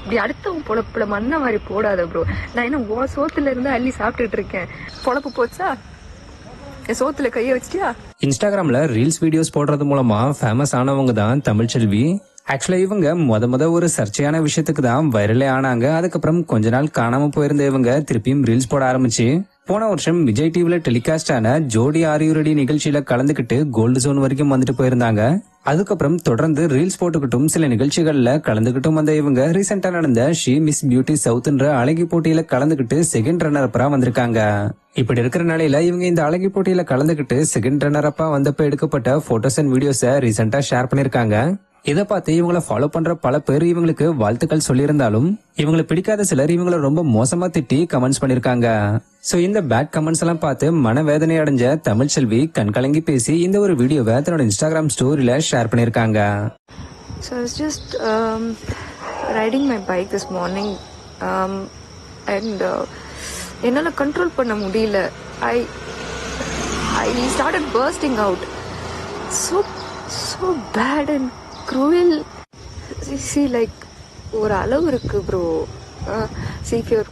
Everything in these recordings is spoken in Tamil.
இப்படி அடுத்தவன் பொழப்புல மண்ண மாதிரி போடாத ப்ரோ. நான் என்ன சோத்துல இருந்து அள்ளி சாப்பிட்டுட்டு இருக்கேன். பொழப்பு போச்சா? சோத்துல கைய வச்சிட்டியா? இன்ஸ்டாகிராம்ல ரீல்ஸ் வீடியோஸ் போடுறது மூலமா ஃபேமஸ் ஆனவங்க தான் தமிழ்ச்செல்வி. ஆக்சுவலா இவங்க முத ஒரு சர்ச்சையான விஷயத்துக்கு தான் வைரலே ஆனாங்க. அதுக்கப்புறம் கொஞ்ச நாள் காணாம போயிருந்த இவங்க திருப்பியும் ரீல்ஸ் போட ஆரம்பிச்சு போன வருஷம் விஜய் டிவில டெலிகாஸ்ட் ஆன ஜோடி ஆரியூரடி நிகழ்ச்சியில கலந்துகிட்டு கோல்டு ஜோன் வரைக்கும் வந்துட்டு போயிருந்தாங்க. அதுக்கப்புறம் தொடர்ந்து ரீல்ஸ் போட்டுக்கிட்டும் சில நிகழ்ச்சிகள்ல கலந்துகிட்டும் வந்த இவங்க ரீசெண்டா நடந்த ஷீ மிஸ் பியூட்டி சவுத்ன்ற அழகி போட்டியில கலந்துகிட்டு செகண்ட் ரன்னர் அப்பா வந்திருக்காங்க. இப்படி இருக்கிற நிலையில இவங்க இந்த அழகி போட்டியில கலந்துகிட்டு செகண்ட் ரன்னர் அப்பா வந்தப்ப எடுக்கப்பட்ட போட்டோஸ் அண்ட் வீடியோஸை ரீசெண்டா ஷேர் பண்ணிருக்காங்க. இதை பார்த்து இவங்களை ஃபாலோ பண்ற பல பேர் இவங்களுக்கு வாழ்த்துக்கள் சொல்லியிருந்தாலும் இவங்களை பிடிக்காத சிலர் இவங்களை ரொம்ப மோசமா திட்டி கமெண்ட்ஸ் பண்ணிருக்காங்க. சோ இந்த பேட் கமெண்ட்ஸ் எல்லாம் பார்த்து மனவேதனை அடைஞ்ச தமிழ்ச்செல்வி கண்கலங்கி பேசி இந்த ஒரு வீடியோவை தன்னோட இன்ஸ்டாகிராம் ஸ்டோரியில ஷேர் பண்ணிருக்காங்க. So I was just riding my bike this morning and என்னால கண்ட்ரோல் பண்ண முடியல. I started bursting out. So bad and cruel. See, like ஒரு அளவு இருக்கு bro. See, if you're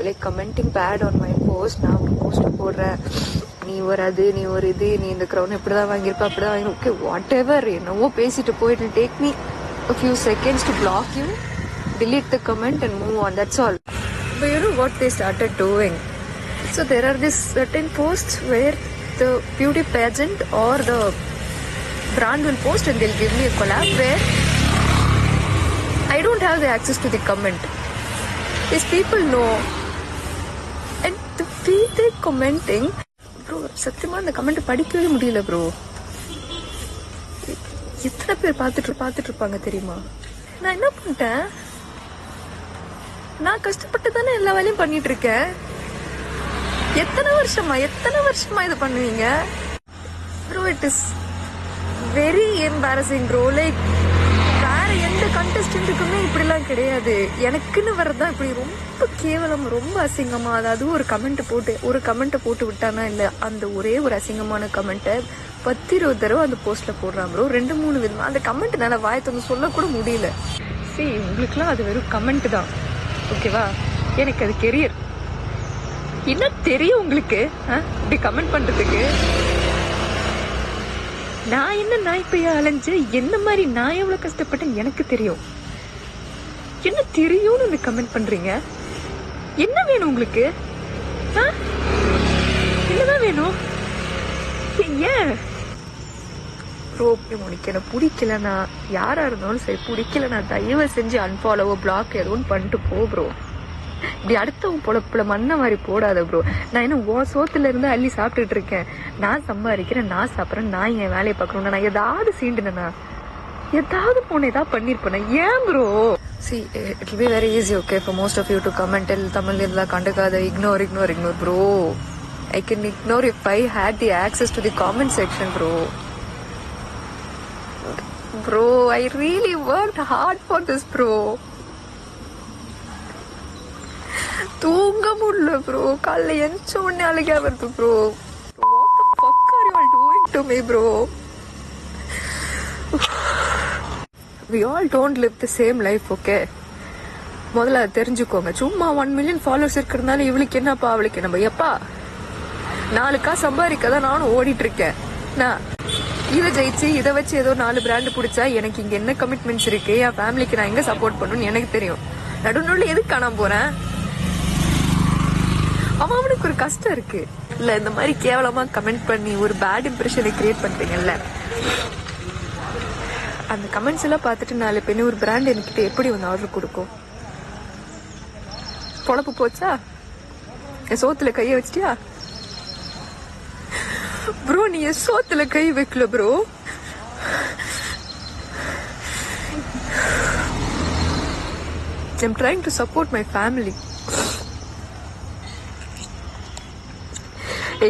like commenting bad on my post, நான் போஸ்ட் போடுறேன், நீ ஒரு அது நீ ஒரு இது நீ இந்த க்ரௌன் இப்படிதான் வாங்கியிருப்ப அப்படிதான் வாங்கி ஓகே வாட் எவர் என்னவோ பேசிட்டு போயிட்டு take me a few seconds to block you, delete the comment and move on, that's all. But you know what they started doing? So there are these certain posts where the beauty pageant or the brand will post and they'll give me a collab where I don't have the access to the comment. These people know, and the way they're commenting, bro, சத்தியமா அந்த கமெண்ட் படிக்கவே முடியல ப்ரோ. எத்தனை பேர் பார்த்துட்டு இருப்பாங்க தெரியுமா? நான் என்ன பண்ணிட்டேன்? நான் கஷ்டப்பட்டு தானே எல்லா வேலையும் பண்ணிட்டு இருக்கேன். எத்தனை வருஷமா இது பண்ணுவீங்க bro? It is very embarrassing bro. Like வேற எந்த கண்டஸ்டன்ட்டுக்குமே இப்படிலாம் கிடையாது. எனக்குன்னு வரதான் இப்படி ரொம்ப கேவலம், ரொம்ப அசிங்கமா. அதாவது ஒரு கமெண்ட் போட்டு விட்டானா இல்ல, அந்த ஒரே ஒரு அசிங்கமான கமெண்ட்டை 10-20 தடவை அந்த போஸ்ட்ல போடுறான் ப்ரோ. 2-3 விதமா அந்த கமெண்ட் என்னால வாய் தந்து சொல்ல கூட முடியல. சரி, உங்களுக்குலாம் அது வெறும் கமெண்ட் தான், ஓகேவா? எனக்கு அது கெரியர். என்ன தெரியும் உங்களுக்கு இப்படி கமெண்ட் பண்றதுக்கு? நான் என்ன நாய்ப்பையா அலைஞ்சு என்ன மாதிரி நான் எவ்வளவு கஷ்டப்பட்டேன்னு எனக்கு தெரியும். என்ன தெரியும்னு இந்த கமெண்ட் பண்றீங்க? என்ன வேணும் உங்களுக்கு? என்னதான் வேணும்? ஏன் ப்ரோ உனக்கு என்ன பிடிக்கலனா, யாரா இருந்தாலும் சரி பிடிக்கலனா தயவு செஞ்சு அன்ஃபாலோவோ பிளாக் எதுவும் பண்ணிட்டு போ ப்ரோ. இப்படி அடுத்தவன் பொழப்புல மண்ண மாதிரி போடாத ப்ரோ. நான் என்ன சோத்துல இருந்து அள்ளி சாப்பிட்டுட்டு இருக்கேன். நான் சம்பாதிக்கிறேன், நான் சாப்பிட்றேன், நான் என் வேலையை பார்க்கணும். நான் ஏதாவது சீண்டுனா ஏதாவது போன ஏதாவது பண்ணிருப்பேன். ஏன் bro? See, it will be very easy, okay, for most of you to comment Tamil illa kandukada, ignore bro. I can ignore if I had the access to the comment section, bro. I really worked hard for this, bro. தூங்க முடியல ப்ரோ. காலைல எந்த உடனே அழுகா வருது bro. What the fuck are you all doing to me, bro? We all don't live the same life, okay? முதல்ல தெரிஞ்சுக்கோங்க. சும்மா 1 million ஃபாலோவர்ஸ் இருக்கிறதுனால இவளுக்கு என்னப்பா அவளுக்கு என்னப்பா? எப்பா 4 சம்பாதிக்கதான் நானும் ஓடிட்டு இருக்கேன். நான் இதை ஜெயிச்சு இதை வச்சு ஏதோ 4 பிராண்ட் பிடிச்சா எனக்கு இங்க என்ன கமிட்மெண்ட்ஸ் இருக்கு, என் ஃபேமிலிக்கு நான் எங்க சப்போர்ட் பண்ணணும்னு எனக்கு தெரியும். நடுநடுல எதுக்கு காணாம போறேன்? அவனுக்கு ஒரு கஷ்டம் இருக்கு இல்ல, இந்த மாதிரி கேவலமா கமெண்ட் பண்ணி ஒரு பேட் இம்ப்ரெஷனை கிரியேட் பண்றீங்கல்ல. அந்த கமெண்ட்ஸ் எல்லாம் பார்த்துட்டு 4 பேர் ஒரு பிராண்ட் என்கிட்ட எப்படி வந்து ஆர்டர் கொடுக்கும்? பொழப்பு போச்சா? என் சோத்துல கைய வச்சிட்டியா ப்ரோ? நீ என் சோத்துல கை வைக்கல bro. I'm trying to support my family.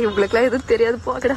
உங்களுக்குலாம் எதுவும் தெரியாது போகடா.